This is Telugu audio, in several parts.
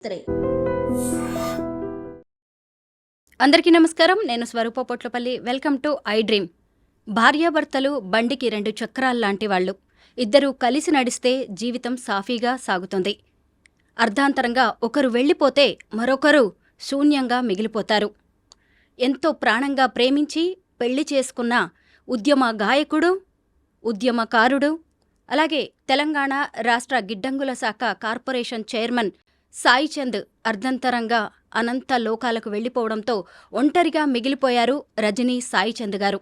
3. అందరికీ నమస్కారం. నేను Swaroopa Potlapalli. Welcome to I dream. భార్యాభర్తలు బండికి 2 చక్రాల్లాంటి వాళ్ళు. ఇద్దరూ కలిసి నడిస్తే జీవితం సాఫీగా సాగుతుంది. అర్ధాంతరంగా ఒకరు వెళ్ళిపోతే మరొకరు శూన్యంగా మిగిలిపోతారు. ఎంతో ప్రాణంగా ప్రేమించి పెళ్లి చేసుకున్న ఉద్యమ గాయకుడు, ఉద్యమకారుడు, అలాగే తెలంగాణ రాష్ట్ర గిడ్డంగుల శాఖ కార్పొరేషన్ చైర్మన్ సాయిచంద్ అర్ధంతరంగా అనంత లోకాలకు వెళ్లిపోవడంతో ఒంటరిగా మిగిలిపోయారు రజనీ సాయిచంద్ గారు.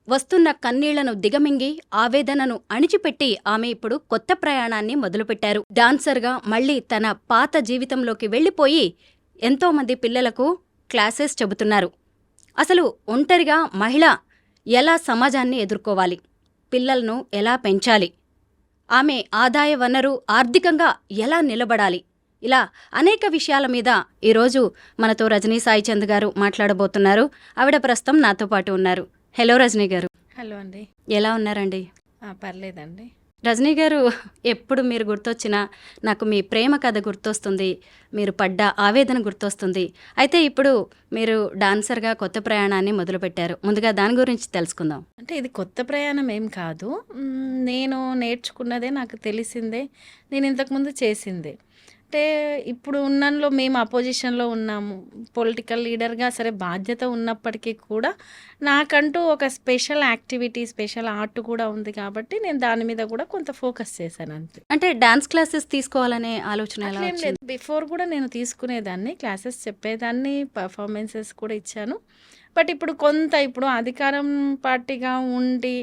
వస్తున్న కన్నీళ్లను దిగమింగి ఆవేదనను అణిచిపెట్టి ఆమె ఇప్పుడు కొత్త ప్రయాణాన్ని మొదలుపెట్టారు. డాన్సర్గా మళ్లీ తన పాత జీవితంలోకి వెళ్లిపోయి ఎంతోమంది పిల్లలకు క్లాసెస్ చెబుతున్నారు. అసలు ఒంటరిగా మహిళ ఎలా సమాజాన్ని ఎదుర్కోవాలి, పిల్లలను ఎలా పెంచాలి, ఆమె ఆదాయ వనరు ఆర్థికంగా ఎలా నిలబడాలి, ఇలా అనేక విషయాల మీద ఈరోజు మనతో రజనీ సాయిచంద్ గారు మాట్లాడబోతున్నారు. ఆవిడ ప్రస్తుతం నాతో పాటు ఉన్నారు. హలో రజనీ గారు. హలో అండి. ఎలా ఉన్నారండి? పర్లేదండి. రజనీ గారు, ఎప్పుడు మీరు గుర్తొచ్చినా నాకు మీ ప్రేమ కథ గుర్తొస్తుంది, మీరు పడ్డ ఆవేదన గుర్తొస్తుంది. అయితే ఇప్పుడు మీరు డాన్సర్గా కొత్త ప్రయాణాన్ని మొదలుపెట్టారు. ముందుగా దాని గురించి తెలుసుకుందాం. అంటే ఇది కొత్త ప్రయాణం ఏం కాదు. నేను నేర్చుకున్నదే, నాకు తెలిసిందే, నేను ఇంతకుముందు చేసిందే. అంటే ఇప్పుడు ఉన్నలో మేము అపోజిషన్లో ఉన్నాము, పొలిటికల్ లీడర్గా సరే బాధ్యత ఉన్నప్పటికీ కూడా నాకంటూ ఒక స్పెషల్ యాక్టివిటీ, స్పెషల్ ఆర్ట్ కూడా ఉంది కాబట్టి నేను దాని మీద కూడా కొంత ఫోకస్ చేశాను అంతే. అంటే డాన్స్ క్లాసెస్ తీసుకోవాలనే ఆలోచన ఎలా అట్లేం లేదు. బిఫోర్ కూడా నేను తీసుకునేదాన్ని, క్లాసెస్ చెప్పేదాన్ని, పర్ఫార్మెన్సెస్ కూడా ఇచ్చాను. బట్ ఇప్పుడు అధికారం పార్టీగా ఉండి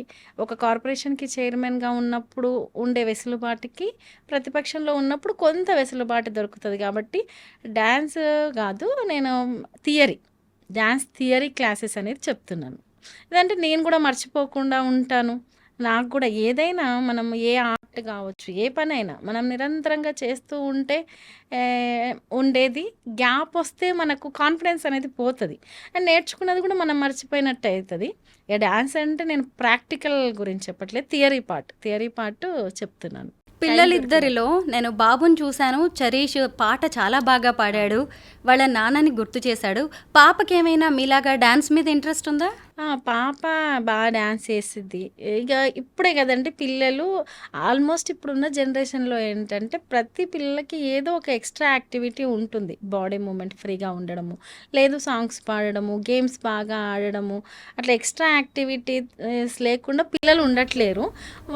ఒక కార్పొరేషన్కి చైర్మన్గా ఉన్నప్పుడు ఉండే వెసులుబాటుకి ప్రతిపక్షంలో ఉన్నప్పుడు కొంత వెసులుబాటు దొరుకుతుంది కాబట్టి డ్యాన్స్ కాదు, నేను డ్యాన్స్ థియరీ క్లాసెస్ అనేది చెప్తున్నాను. ఇదంటే నేను కూడా మర్చిపోకుండా ఉంటాను. నాకు కూడా ఏదైనా, మనం ఏ ఆర్ట్ కావచ్చు, ఏ పనైనా మనం నిరంతరంగా చేస్తూ ఉంటే ఉండేది, గ్యాప్ వస్తే మనకు కాన్ఫిడెన్స్ అనేది పోతుంది. అండ్ నేర్చుకున్నది కూడా మనం మర్చిపోయినట్టు అవుతుంది. ఇక డ్యాన్స్ అంటే నేను ప్రాక్టికల్ గురించి చెప్పట్లేదు, థియరీ పార్ట్ చెప్తున్నాను. పిల్లలిద్దరిలో నేను బాబుని చూశాను. చరీష్ పాట చాలా బాగా పాడాడు, వాళ్ళ నాన్నని గుర్తు చేశాడు. పాపకేమైనా మీలాగా డాన్స్ మీద ఇంట్రెస్ట్ ఉందా? పాప బాగా డ్యాన్స్ చేసిద్ది. ఇక ఇప్పుడే కదండి పిల్లలు, ఆల్మోస్ట్ ఇప్పుడున్న జనరేషన్లో ఏంటంటే ప్రతి పిల్లలకి ఏదో ఒక ఎక్స్ట్రా యాక్టివిటీ ఉంటుంది. బాడీ మూమెంట్ ఫ్రీగా ఉండడము, లేదు సాంగ్స్ పాడడము, గేమ్స్ బాగా ఆడడము, అట్లా ఎక్స్ట్రా యాక్టివిటీస్ లేకుండా పిల్లలు ఉండట్లేరు.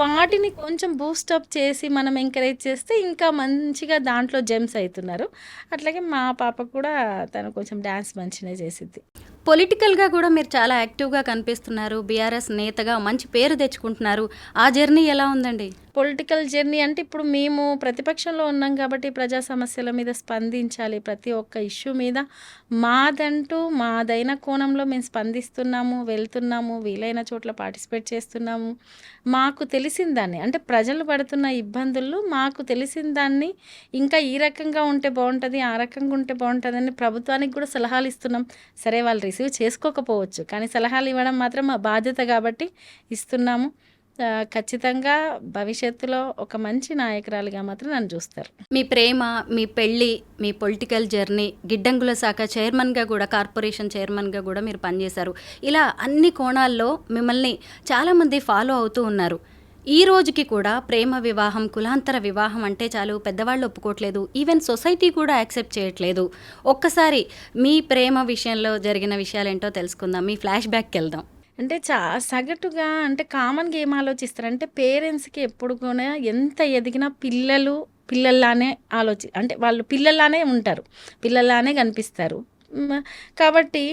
వాటిని కొంచెం బూస్టప్ చేసి మనం ఎంకరేజ్ చేస్తే ఇంకా మంచిగా దాంట్లో జెమ్స్ అవుతున్నారు. అట్లాగే మా పాప కూడా తను కొంచెం డ్యాన్స్ మంచిగా చేసిద్ది. పొలిటికల్గా కూడా మీరు చాలా యాక్టివ్గా కనిపిస్తున్నారు. బీఆర్ఎస్ నేతగా మంచి పేరు తెచ్చుకుంటున్నారు. ఆ జర్నీ ఎలా ఉందండి? పొలిటికల్ జర్నీ అంటే ఇప్పుడు మేము ప్రతిపక్షంలో ఉన్నాం కాబట్టి ప్రజా సమస్యల మీద స్పందించాలి. ప్రతి ఒక్క ఇష్యూ మీద మాదైన కోణంలో మేము స్పందిస్తున్నాము, వెళ్తున్నాము, వీలైన చోట్ల పార్టిసిపేట్ చేస్తున్నాము. మాకు తెలిసిన దాన్ని, అంటే ప్రజలు పడుతున్న ఇబ్బందుల్లో మాకు తెలిసిన దాన్ని ఇంకా ఈ రకంగా ఉంటే బాగుంటుంది, ఆ రకంగా ఉంటే బాగుంటుందని ప్రభుత్వానికి కూడా సలహాలు ఇస్తున్నాం. సరే, వాళ్ళు రిసీవ్ చేసుకోకపోవచ్చు, కానీ సలహాలు ఇవ్వడం మాత్రం మా బాధ్యత కాబట్టి ఇస్తున్నాము. ఖచ్చితంగా భవిష్యత్తులో ఒక మంచి నాయకురాలిగా మాత్రం నన్ను చూస్తారు. మీ ప్రేమ, మీ పెళ్ళి, మీ పొలిటికల్ జర్నీ, గిడ్డంగుల శాఖ చైర్మన్గా కూడా, కార్పొరేషన్ చైర్మన్గా కూడా మీరు పనిచేశారు. ఇలా అన్ని కోణాల్లో మిమ్మల్ని చాలామంది ఫాలో అవుతూ ఉన్నారు. ఈ రోజుకి కూడా ప్రేమ వివాహం, కులాంతర వివాహం అంటే చాలు పెద్దవాళ్ళు ఒప్పుకోవట్లేదు, ఈవెన్ సొసైటీ కూడా యాక్సెప్ట్ చేయట్లేదు. ఒక్కసారి మీ ప్రేమ విషయంలో జరిగిన విషయాలేంటో తెలుసుకుందాం. మీ ఫ్లాష్ బ్యాక్కి వెళ్దాం. అంటే సగటుగా అంటే కామన్గా ఏం ఆలోచిస్తారంటే పేరెంట్స్కి ఎప్పుడు కూడా ఎంత ఎదిగినా పిల్లల్లానే అంటే వాళ్ళు పిల్లల్లానే ఉంటారు, పిల్లల్లానే కనిపిస్తారు. కాబట్టి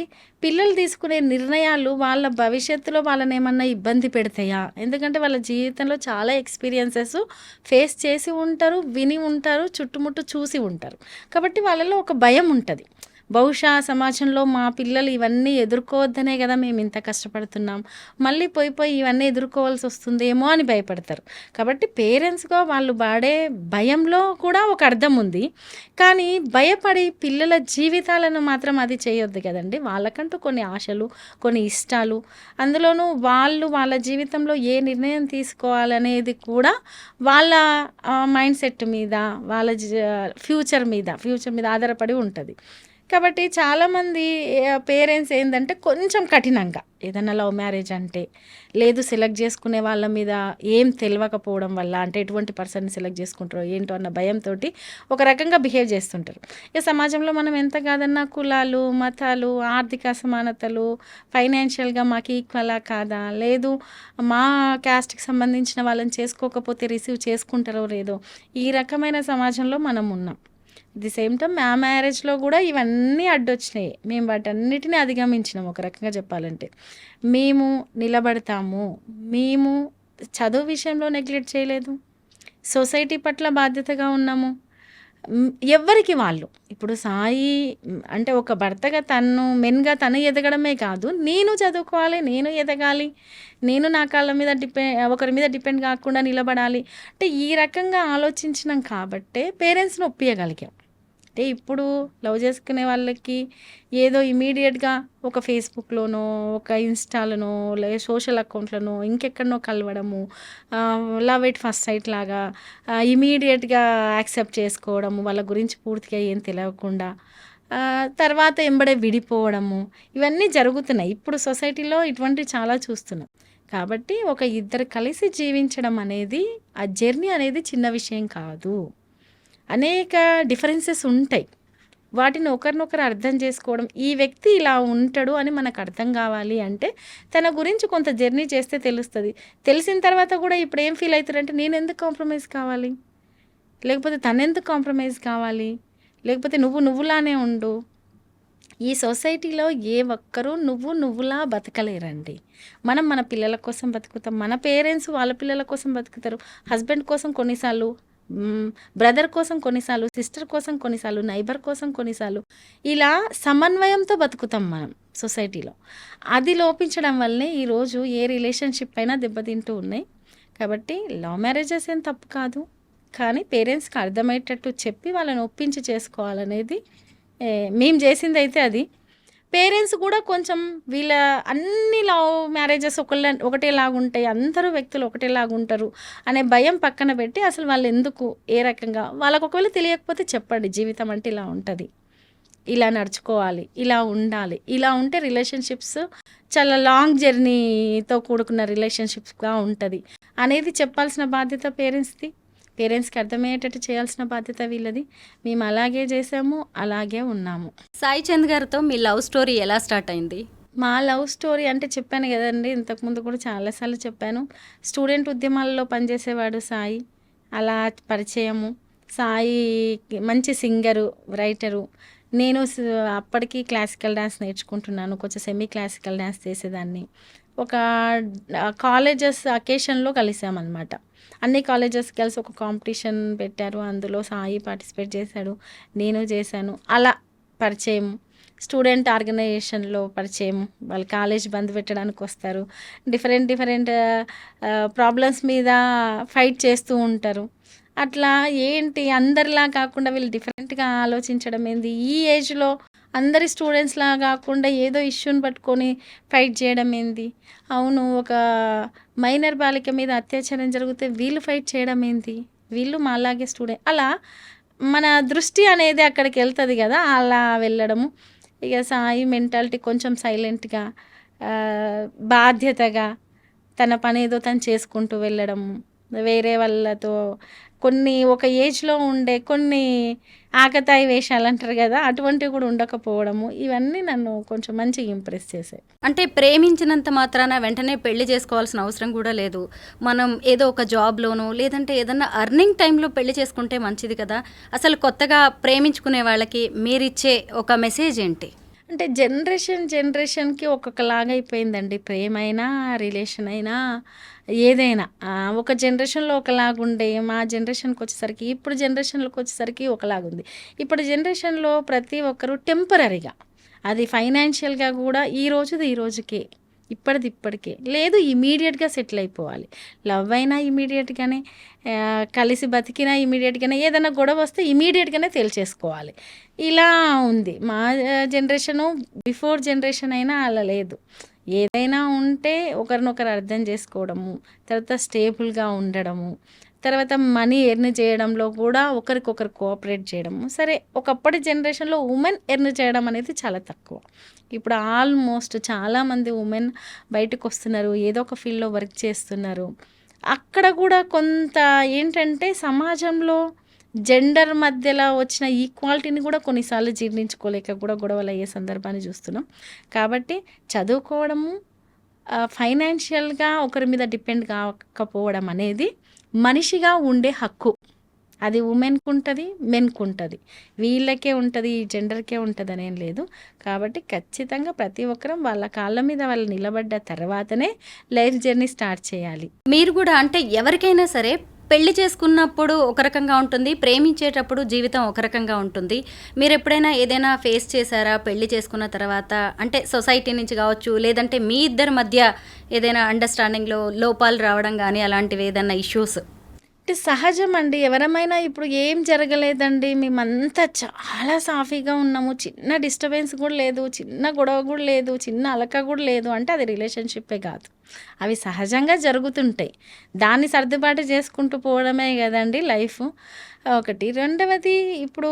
పిల్లలు తీసుకునే నిర్ణయాలు వాళ్ళ భవిష్యత్తులో వాళ్ళని ఏమన్నా ఇబ్బంది పెడతాయా? ఎందుకంటే వాళ్ళ జీవితంలో చాలా ఎక్స్పీరియన్సెస్ ఫేస్ చేసి ఉంటారు, విని ఉంటారు, చుట్టుముట్టు చూసి ఉంటారు. కాబట్టి వాళ్ళలో ఒక భయం ఉంటుంది. బహుశా సమాజంలో మా పిల్లలు ఇవన్నీ ఎదుర్కోవద్దనే కదా మేము ఇంత కష్టపడుతున్నాం, మళ్ళీ పోయి ఇవన్నీ ఎదుర్కోవాల్సి వస్తుందేమో అని భయపడతారు. కాబట్టి పేరెంట్స్గా వాళ్ళు పడే భయంలో కూడా ఒక అర్థం ఉంది. కానీ భయపడి పిల్లల జీవితాలను మాత్రం అది చేయొద్దు కదండి. వాళ్ళకంటూ కొన్ని ఆశలు, కొన్ని ఇష్టాలు, అందులోనూ వాళ్ళు వాళ్ళ జీవితంలో ఏ నిర్ణయం తీసుకోవాలనేది కూడా వాళ్ళ మైండ్ సెట్ మీద, వాళ్ళ ఫ్యూచర్ మీద ఆధారపడి ఉంటుంది. కాబట్టి చాలామంది పేరెంట్స్ ఏంటంటే కొంచెం కఠినంగా ఏదైనా లవ్ మ్యారేజ్ అంటే, లేదు సెలెక్ట్ చేసుకునే వాళ్ళ మీద ఏం తెలియకపోవడం వల్ల, అంటే ఎటువంటి పర్సన్ని సెలెక్ట్ చేసుకుంటారో ఏంటో అన్న భయంతో ఒక రకంగా బిహేవ్ చేస్తుంటారు. ఇక సమాజంలో మనం ఎంత కాదన్నా కులాలు, మతాలు, ఆర్థిక అసమానతలు, ఫైనాన్షియల్గా మాకు ఈక్వలా కాదా, లేదు మా క్యాస్ట్కి సంబంధించిన వాళ్ళని చేసుకోకపోతే రిసీవ్ చేసుకుంటారో లేదో, ఈ రకమైన సమాజంలో మనం ఉన్నాం. ది సేమ్ టైం మా మ్యారేజ్లో కూడా ఇవన్నీ అడ్డొచ్చినాయి. మేము వాటన్నిటిని అధిగమించినాం. ఒక రకంగా చెప్పాలంటే మేము నిలబడతాము, మేము చదువు విషయంలో నెగ్లెక్ట్ చేయలేదు, సొసైటీ పట్ల బాధ్యతగా ఉన్నాము. ఎవ్వరికి వాళ్ళు ఇప్పుడు సాయి అంటే ఒక భర్తగా మెన్గా తను ఎదగడమే కాదు, నేను చదువుకోవాలి, నేను ఎదగాలి, నేను నా కాళ్ళ మీద ఒకరి మీద డిపెండ్ కాకుండా నిలబడాలి అంటే ఈ రకంగా ఆలోచించినాం కాబట్టే పేరెంట్స్ని ఒప్పియగలిగాం. అంటే ఇప్పుడు లవ్ చేసుకునే వాళ్ళకి ఏదో ఇమీడియట్గా ఒక ఫేస్బుక్లోనో, ఒక ఇన్స్టాలోనో, లేదా సోషల్ అకౌంట్లోనో ఇంకెక్కడనో కలవడము, లవ్ ఎట్ ఫస్ట్ సైట్ లాగా ఇమీడియట్గా యాక్సెప్ట్ చేసుకోవడము, వాళ్ళ గురించి పూర్తిగా ఏం తెలియకుండా తర్వాత ఎంబడే విడిపోవడము, ఇవన్నీ జరుగుతున్నాయి. ఇప్పుడు సొసైటీలో ఇటువంటివి చాలా చూస్తున్నాం. కాబట్టి ఒక ఇద్దరు కలిసి జీవించడం అనేది, ఆ జర్నీ అనేది చిన్న విషయం కాదు. అనేక డిఫరెన్సెస్ ఉంటాయి. వాటిని ఒకరినొకరు అర్థం చేసుకోవడం, ఈ వ్యక్తి ఇలా ఉంటాడు అని మనకు అర్థం కావాలి అంటే తన గురించి కొంత జర్నీ చేస్తే తెలుస్తుంది. తెలిసిన తర్వాత కూడా ఇప్పుడు ఏం ఫీల్ అవుతారంటే నేను ఎందుకు కాంప్రమైజ్ కావాలి, లేకపోతే తనెందుకు కాంప్రమైజ్ కావాలి, లేకపోతే నువ్వులానే ఉండు. ఈ సొసైటీలో ఏ ఒక్కరూ నువ్వులా బతకలేరండి. మనం మన పిల్లల కోసం బతుకుతాం, మన పేరెంట్స్ వాళ్ళ పిల్లల కోసం బతుకుతారు, హస్బెండ్ కోసం కొన్నిసార్లు, బ్రదర్ కోసం కొన్నిసార్లు, సిస్టర్ కోసం కొన్నిసార్లు, నైబర్ కోసం కొన్నిసార్లు, ఇలా సమన్వయంతో బతుకుతాం మనం సొసైటీలో. అది లోపించడం వల్లే ఈరోజు ఏ రిలేషన్షిప్ అయినా దెబ్బతింటూ ఉన్నాయి. కాబట్టి లవ్ మ్యారేజెస్ ఏం తప్పు కాదు, కానీ పేరెంట్స్కి అర్థమయ్యేటట్టు చెప్పి వాళ్ళని ఒప్పించి చేసుకోవాలనేది మేము చేసింది అయితే అది. పేరెంట్స్ కూడా కొంచెం వీళ్ళ అన్ని లవ్ మ్యారేజెస్ ఒకటేలాగుంటాయి, అందరూ వ్యక్తులు ఒకటేలాగుంటారు అనే భయం పక్కన పెట్టి అసలు వాళ్ళు ఎందుకు, ఏ రకంగా వాళ్ళకు ఒకవేళ తెలియకపోతే చెప్పండి, జీవితం అంటే ఇలా ఉంటుంది, ఇలా నడుచుకోవాలి, ఇలా ఉండాలి, ఇలా ఉంటే రిలేషన్షిప్స్ చాలా లాంగ్ జర్నీతో కూడుకున్న రిలేషన్షిప్స్గా ఉంటుంది అనేది చెప్పాల్సిన బాధ్యత పేరెంట్స్ది. పేరెంట్స్కి అర్థమయ్యేటట్టు చేయాల్సిన బాధ్యత వీళ్ళది. మేము అలాగే చేసాము, అలాగే ఉన్నాము. సాయి చంద్ గారితో మీ లవ్ స్టోరీ ఎలా స్టార్ట్ అయింది? మా లవ్ స్టోరీ అంటే చెప్పాను కదండి, ఇంతకుముందు కూడా చాలాసార్లు చెప్పాను. స్టూడెంట్ ఉద్యమాల్లో పనిచేసేవాడు సాయి, అలా పరిచయము. సాయి మంచి సింగరు, రైటరు. నేను అప్పటికి క్లాసికల్ డ్యాన్స్ నేర్చుకుంటున్నాను, కొంచెం సెమీ క్లాసికల్ డ్యాన్స్ చేసేదాన్ని. ఒక కాలేజెస్ అకేషన్లో కలిసామన్నమాట. అన్ని కాలేజెస్ కలిసి ఒక కాంపిటీషన్ పెట్టారు, అందులో సాయి పార్టిసిపేట్ చేశాడు, నేను చేశాను. అలా పరిచయం. స్టూడెంట్ ఆర్గనైజేషన్లో పరిచయం. వాళ్ళు కాలేజ్ బంద్ పెట్టడానికి వస్తారు, డిఫరెంట్ ప్రాబ్లమ్స్ మీద ఫైట్ చేస్తూ ఉంటారు. అట్లా ఏంటి అందరిలా కాకుండా వీళ్ళు డిఫరెంట్గా ఆలోచించడం ఏంది, ఈ ఏజ్లో అందరి స్టూడెంట్స్లా కాకుండా ఏదో ఇష్యూని పట్టుకొని ఫైట్ చేయడం ఏంది, అవును ఒక మైనర్ బాలిక మీద అత్యాచారం జరిగితే వీళ్ళు ఫైట్ చేయడం ఏంది, వీళ్ళు మా అలాగే స్టూడెంట్, అలా మన దృష్టి అనేది అక్కడికి వెళ్తుంది కదా, అలా వెళ్ళడము. ఇక సాయి మెంటాలిటీ కొంచెం సైలెంట్గా, బాధ్యతగా తన పని ఏదో తను చేసుకుంటూ వెళ్ళడము, వేరే వాళ్ళతో కొన్ని ఒక ఏజ్లో ఉండే కొన్ని ఆకతాయి వేషాలు అంటారు కదా, అటువంటివి కూడా ఉండకపోవడము, ఇవన్నీ నన్ను కొంచెం మంచిగా ఇంప్రెస్ చేశాయి. అంటే ప్రేమించినంత మాత్రాన వెంటనే పెళ్లి చేసుకోవాల్సిన అవసరం కూడా లేదు. మనం ఏదో ఒక జాబ్లోనో లేదంటే ఏదన్నా అర్నింగ్ టైంలో పెళ్లి చేసుకుంటే మంచిది కదా. అసలు కొత్తగా ప్రేమించుకునే వాళ్ళకి మీరిచ్చే ఒక మెసేజ్ ఏంటి? అంటే జనరేషన్‌కి ఒక్కొక్కలాగా అయిపోయిందండి. ప్రేమైనా, రిలేషన్ అయినా, ఏదైనా. ఒక జనరేషన్‌లో ఒకలాగుండే, మా జనరేషన్‌కొచ్చేసరికి ఇప్పుడు జనరేషన్‌లోకొచ్చేసరికి ఒకలాగుంది. ఇప్పుడు జనరేషన్‌లో ప్రతి ఒక్కరు టెంపరరీగా, అది ఫైనాన్షియల్‌గా గూడా ఈ రోజుది ఈ రోజుకే, ఇప్పటిది ఇప్పటికే. లేదు ఇమ్మీడియేట్‌గా సెటిల్ అయిపోవాలి. లవ్ అయినా ఇమ్మీడియేట్‌గానే, కలిసి బతికినా ఇమ్మీడియేట్‌గానే, ఏదైనా గొడవొస్తే ఇమ్మీడియేట్‌గానే తేల్చేసుకోవాలి. ఇలా ఉంది. మా జనరేషను, బిఫోర్ జనరేషన్ అయినా అలా లేదు. ఏదైనా ఉంటే ఒకరినొకరు అర్థం చేసుకోవడము, తర్వాత స్టేబుల్‌గా ఉండడము, తర్వాత మనీ ఎర్న్ చేయడంలో కూడా ఒకరికొకరు కోఆపరేట్ చేయడము. సరే, ఒకప్పటి జనరేషన్‌లో ఉమెన్ ఎర్న్ చేయడం అనేది చాలా తక్కువ. ఇప్పుడు ఆల్మోస్ట్ చాలామంది ఉమెన్ బయటకొస్తున్నారు. ఏదో ఒక ఫీల్డ్‌లో వర్క్ చేస్తున్నారు. అక్కడ కూడా కొంత ఏంటంటే సమాజంలో జెండర్ మధ్యలో వచ్చిన ఈక్వాలిటీని కూడా కొన్నిసార్లు జీర్ణించుకోలేక కూడా గొడవలయ్యే సందర్భాన్ని చూస్తున్నాం. కాబట్టి చదువుకోవడము, ఫైనాన్షియల్‌గా ఒకరి మీద డిపెండ్ కాకపోవడం అనేది మనిషిగా ఉండే హక్కు. అది ఉమెన్‌కుంటది, మెన్‌కుంటది. వీళ్ళకే ఉంటది, ఈ జెండర్‌కే ఉంటదనేం లేదు. కాబట్టి ఖచ్చితంగా ప్రతి ఒక్కరం వాళ్ళ కాళ్ళ మీద వాళ్ళు నిలబడ్డ తర్వాతనే లైఫ్ జర్నీ స్టార్ట్ చేయాలి. మీరు కూడా అంటే ఎవరికైనా సరే పెళ్లి చేసుకున్నప్పుడు ఒక రకంగా ఉంటుంది, ప్రేమించేటప్పుడు జీవితం ఒక రకంగా ఉంటుంది. మీరు ఎప్పుడైనా ఏదైనా ఫేస్ చేశారా పెళ్లి చేసుకున్న తర్వాత? అంటే సొసైటీ నుంచి కావచ్చు, లేదంటే మీ ఇద్దరి మధ్య ఏదైనా అండర్స్టాండింగ్లో లోపాలు రావడం కానీ అలాంటివి ఏదైనా ఇష్యూస్? అంటే సహజమండి. ఎవరమైనా ఇప్పుడు ఏం జరగలేదండి. మేమంతా చాలా సాఫీగా ఉన్నాము. చిన్న డిస్టర్బెన్స్ కూడా లేదు. చిన్న గొడవ కూడా లేదు. చిన్న అలక కూడా లేదు అంటే అది రిలేషన్‌షిప్పే కాదు. అవి సహజంగా జరుగుతుంటాయి. దాన్ని సర్దుబాటు చేసుకుంటూ పోవడమే గదండీ లైఫు. ఒకటి. రెండవది, ఇప్పుడు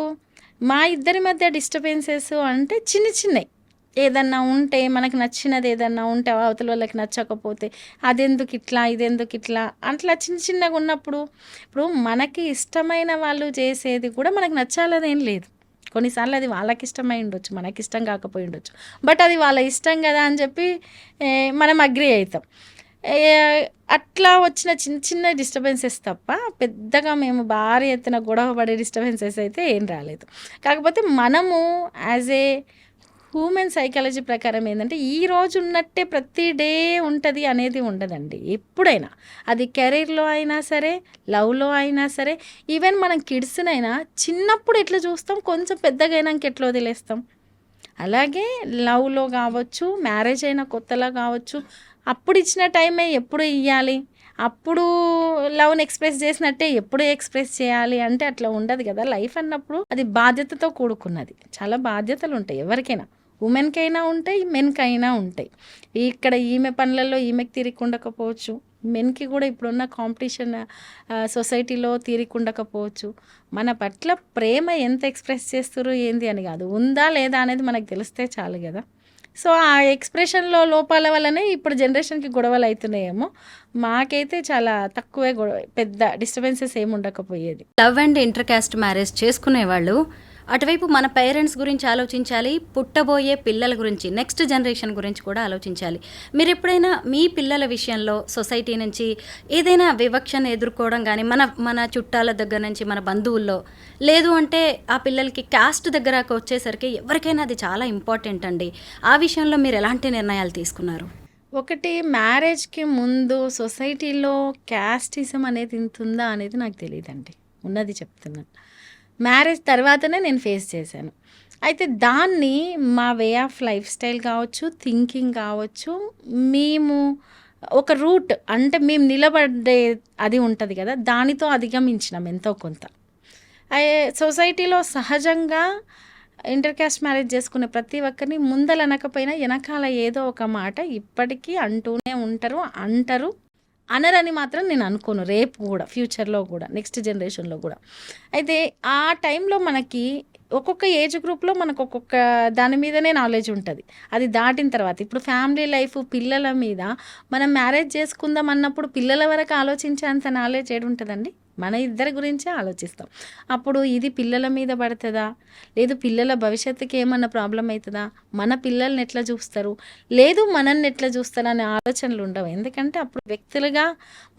మా ఇద్దరి మధ్య డిస్టర్బెన్సెస్ అంటే చిన్న చిన్నయి. ఏదన్నా ఉంటే, మనకు నచ్చినది ఏదన్నా ఉంటే అవతల వాళ్ళకి నచ్చకపోతే, అదెందుకిట్లా, ఇదెందుకిట్లా అట్లా చిన్న చిన్నగున్నప్పుడు, ఇప్పుడు మనకి ఇష్టమైన వాళ్ళు చేసేది కూడా మనకు నచ్చాలనేం లేదు. కొన్నిసార్లు అది వాళ్ళకిష్టమై ఉండొచ్చు, మనకిష్టం కాకపోయి ఉండొచ్చు. బట్ అది వాళ్ళ ఇష్టం గదా అని చెప్పి మనం అగ్రీ అయితాం. ఏ అట్లా వచ్చిన చిన్న చిన్న డిస్టర్బెన్సెస్ తప్ప, పెద్దగా మేము భారీ ఎత్తున గొడవ పడే డిస్టర్బెన్సెస్ అయితే ఏం రాలేదు. కాకపోతే మనము యాజ్ ఏ హ్యూమన్ సైకాలజీ ప్రకారం ఏందంటే, ఈ రోజు ఉన్నట్టే ప్రతి డే ఉంటది అనేది ఉండదండి. ఎప్పుడైనా. అది కెరీర్‌లో అయినా సరే, లవ్‌లో అయినా సరే, ఈవెన్ మనం కిడ్స్‌నైనా చిన్నప్పుడు ఎట్లా చూస్తాం, కొంచెం పెద్దగయినంక ఎట్లా వదిలేస్తాం. అలాగే లవ్‌లో గావచ్చు, మ్యారేజ్ అయిన కొత్తలో గావచ్చు, అప్పుడు ఇచ్చిన టైమే ఎప్పుడు ఇయ్యాలి, అప్పుడు లవ్‌ని ఎక్స్‌ప్రెస్ చేసినట్టే ఎప్పుడు ఎక్స్‌ప్రెస్ చేయాలి అంటే అట్లా ఉండదు గదా! లైఫ్ అన్నప్పుడు అది బాధ్యతతో కూడుకున్నది. చాలా బాధ్యతలుంటాయి ఎవరికైనా. ఉమెన్‌కైనా ఉంటాయి, మెన్‌కైనా ఉంటాయి. ఇక్కడ ఈమె పనులలో ఈమెకి తీరిక ఉండకపోవచ్చు. మెన్‌కి కూడా ఇప్పుడున్న కాంపిటీషన్ సొసైటీలో తీరిక ఉండకపోవచ్చు. మన పట్ల ప్రేమ ఎంత ఎక్స్‌ప్రెస్ చేస్తుర్రు ఏంది అని గాదు. ఉందా లేదా అనేది మనకు తెలిస్తే చాలు గదా! సో, ఆ ఎక్స్‌ప్రెషన్‌లో లోపాల వల్లనే ఇప్పుడు జనరేషన్‌కి గొడవలయితున్నాయేమో! మాకైతే చాలా తక్కువే పెద్ద డిస్టర్బెన్సెస్ ఏమి ఉండకపోయేది. Love and inter caste marriage చేసుకునేవాళ్ళు అటువైపు మన పేరెంట్స్ గురించి ఆలోచించాలి, పుట్టబోయే పిల్లల గురించి, నెక్స్ట్ జనరేషన్ గురించి కూడా ఆలోచించాలి. మీరు ఎప్పుడైనా మీ పిల్లల విషయంలో సొసైటీ నుంచి ఏదైనా వివక్షను ఎదుర్కోవడం కానీ, మన మన చుట్టాల దగ్గర నుంచి, మన బంధువుల్లో, లేదు అంటే ఆ పిల్లలకి కాస్ట్ దగ్గరకు వచ్చేసరికి ఎవరికైనా అది చాలా ఇంపార్టెంట్ అండి. ఆ విషయంలో మీరు ఎలాంటి నిర్ణయాలు తీసుకున్నారు? ఒకటి, మ్యారేజ్‌కి ముందు సొసైటీలో క్యాస్టిజం అనేది ఇంతుందా అనేది నాకు తెలీదండి. ఉన్నది చెప్తున్నాను. మ్యారేజ్ తర్వాతనే నేను ఫేస్ చేశాను. అయితే దాన్ని మా వే ఆఫ్ లైఫ్ స్టైల్ కావచ్చు, థింకింగ్ కావచ్చు, మేము ఒక రూట్ అంటే మేము నిలబడే అది ఉంటది కదా! దానితో అధిగమించినాం ఎంతో కొంత. సొసైటీలో సహజంగా ఇంటర్ కాస్ట్ మ్యారేజ్ చేసుకునే ప్రతి ఒక్కరిని ముందల అనకపోయినా వెనకాల ఏదో ఒక మాట ఇప్పటికీ అంటూనే ఉంటారు, అంటారు. అనరని మాత్రం నేను అనుకోను. రేపు కూడా, ఫ్యూచర్‌లో కూడా, నెక్స్ట్ జనరేషన్‌లో కూడా. అయితే ఆ టైంలో మనకి ఒక్కొక్క ఏజ్ గ్రూప్‌లో మనకు ఒక్కొక్క దాని మీదనే నాలెడ్జ్ ఉంటది. అది దాటిన తర్వాత ఇప్పుడు ఫ్యామిలీ లైఫ్, పిల్లల మీద మనం మ్యారేజ్ చేసుకుందాం అన్నప్పుడు పిల్లల వరకు ఆలోచించేంత నాలెడ్జ్ ఏడుంటదండి? మన ఇద్దరి గురించే ఆలోచిస్తాం. అప్పుడు ఇది పిల్లల మీద పడుతుందా, లేదు పిల్లల భవిష్యత్తుకి ఏమన్నా ప్రాబ్లం అవుతుందా, మన పిల్లల్ని ఎట్లా చూస్తారు, లేదు మనల్ని ఎట్లా చూస్తారు అనే ఆలోచనలు ఉండవు. ఎందుకంటే అప్పుడు వ్యక్తులుగా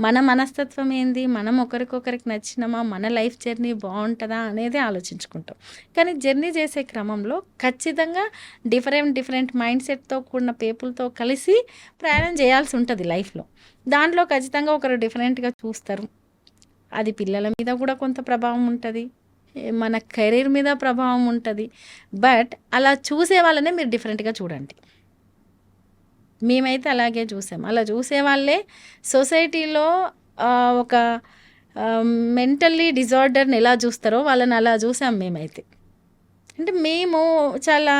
మన మనస్తత్వం ఏంది, మనం ఒకరికొకరికి నచ్చినమా, మన లైఫ్ జర్నీ బాగుంటుందా అనేది ఆలోచించుకుంటాం. కానీ జర్నీ చేసే క్రమంలో ఖచ్చితంగా డిఫరెంట్ మైండ్ సెట్తో కూడిన పీపుల్తో కలిసి ప్రయాణం చేయాల్సి ఉంటుంది లైఫ్లో. దాంట్లో ఖచ్చితంగా ఒకరు డిఫరెంట్గా చూస్తారు. అది పిల్లల మీద కూడా కొంత ప్రభావం ఉంటుంది, మన కెరీర్ మీద ప్రభావం ఉంటుంది. బట్ అలా చూసే వాళ్ళనే మీరు డిఫరెంట్గా చూడండి. మేమైతే అలాగే చూసాం. అలా చూసే వాళ్ళే సొసైటీలో ఒక మెంటల్లీ డిజార్డర్ని ఎలా చూస్తారో వాళ్ళని అలా చూసాం మేమైతే. అంటే మేము చాలా